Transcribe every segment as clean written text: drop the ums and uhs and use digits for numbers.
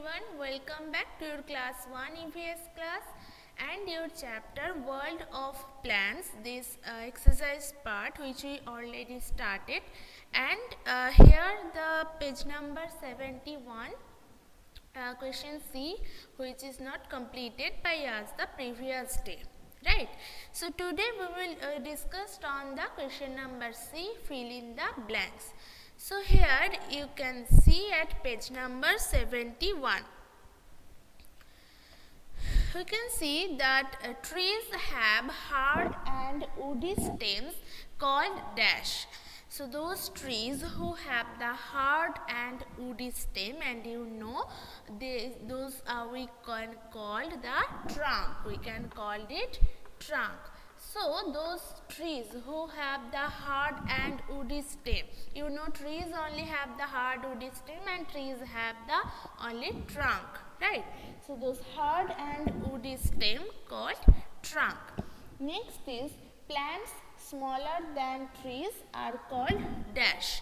everyone, welcome back to your class 1 EVS class and your chapter World of Plants. This exercise part which we already started, and here the page number 71, question C, which is not completed by us the previous day. Right. So today we will discuss on the question number C, fill in the blanks. So here you can see at page number 71. We can see that trees have hard and woody stems called dash. So those trees who have the hard and woody stem, and those we can call the trunk. We can call it trunk. So those trees who have the hard and woody stem, trees only have the hard woody stem and trees have the only trunk, right? So those hard and woody stem called trunk. Next is plants smaller than trees are called dash.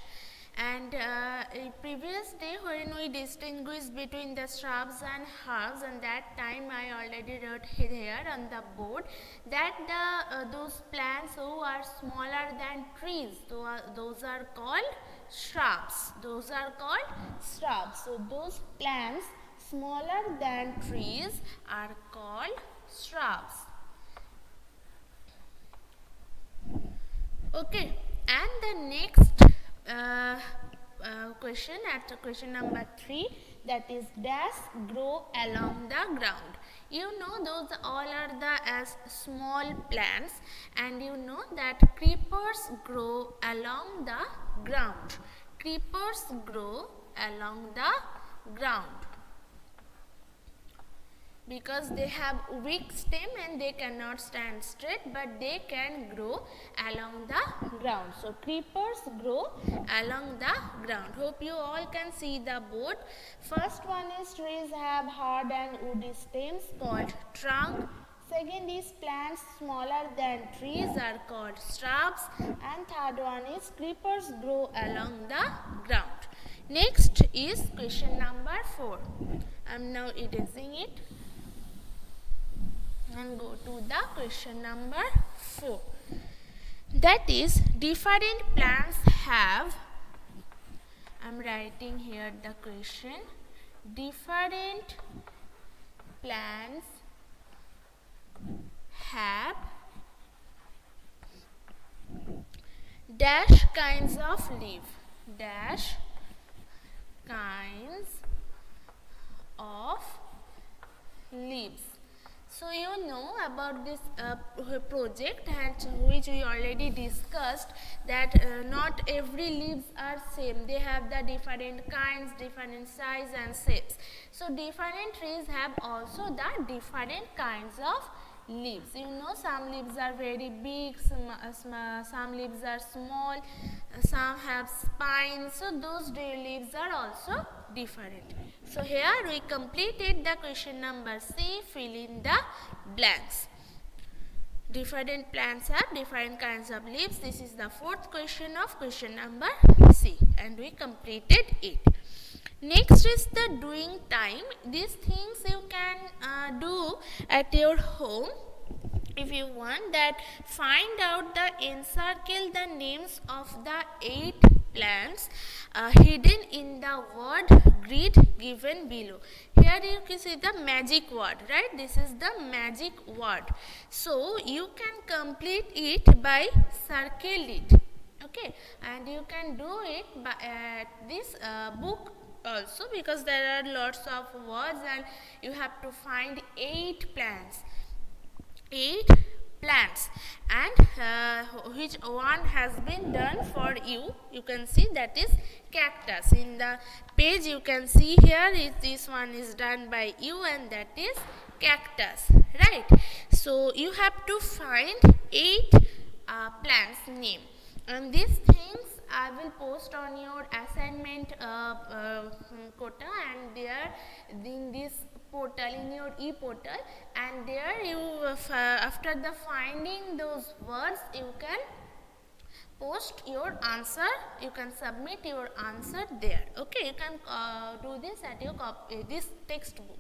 And previous day when we distinguished between the shrubs and herbs, and that time I already wrote here on the board that those plants who are smaller than trees, those are called shrubs. Those are called shrubs. So those plants smaller than trees are called shrubs. Okay, and the next question at question number 3, that is dash grow along the ground. Those all are the as small plants, and that creepers grow along the ground. Creepers grow along the ground because they have weak stem and they cannot stand straight, but they can grow along the ground. So creepers grow along the ground. Hope you all can see the board. First one is trees have hard and woody stems called trunk. Second is plants smaller than trees are called shrubs, and third one is creepers grow along the ground. Next is question number 4. I am now erasing it and go to the question number 4. That is different plants have, I am writing here the question, different plants have dash kinds of leaf. Dash kinds of leaves. So you know about this project, and which we already discussed, that not every leaves are same. They have the different kinds, different size and shapes. So different trees have also the different kinds of leaves. Some leaves are very big, some leaves are small, some have spines. So those leaves are also different. So here we completed the question number C, fill in the blanks. Different plants have different kinds of leaves. This is the fourth question of question number C, and we completed it. Next is the doing time. These things you can do at your home. If you want that, find out encircle the names of the 8 plants hidden in the word grid given below. Here you can see the magic word, right? This is the magic word. So you can complete it by circle it. Okay, and you can do it by this book also, because there are lots of words and you have to find 8 plants. 8 plants, and which one has been done for you. You can see that is cactus. In the page you can see here this one is done by you, and that is cactus, right? So you have to find 8 plants name, and these things I will post on your assignment quota, and there in this portal, in your e-portal, and there you after the finding those words you can post your answer, you can submit your answer there. Okay, you can do this at your this textbook.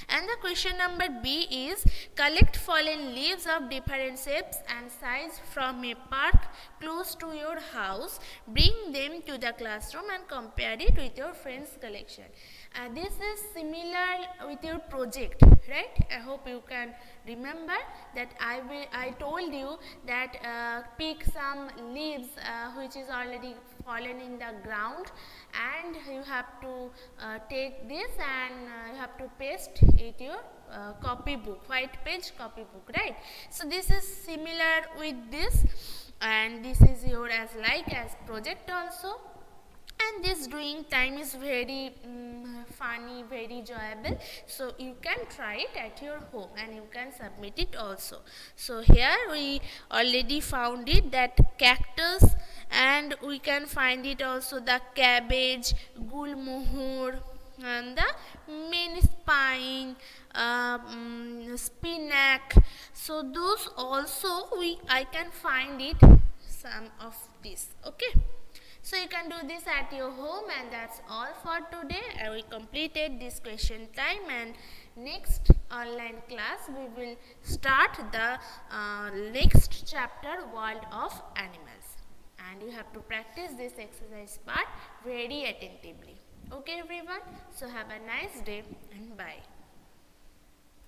And the question number B is, collect fallen leaves of different shapes and size from a park close to your house, bring them to the classroom and compare it with your friend's collection. This is similar with your project, right? I hope you can remember that I told you that pick some leaves which is already fallen in the ground, and you have to take this and you have to paste it your copybook, white page copybook, right? So this is similar with this, and this is your as project also. And this doing time is very funny, very enjoyable, so you can try it at your home and you can submit it also. So here we already found it, that cactus, and we can find it also the cabbage, gulmohur, and the main spine, spinach. So those also I can find it, some of this. Okay, so you can do this at your home, and that's all for today. We completed this question time, and next online class we will start the next chapter, World of Animals, and you have to practice this exercise part very attentively. Okay everyone, so have a nice day and bye.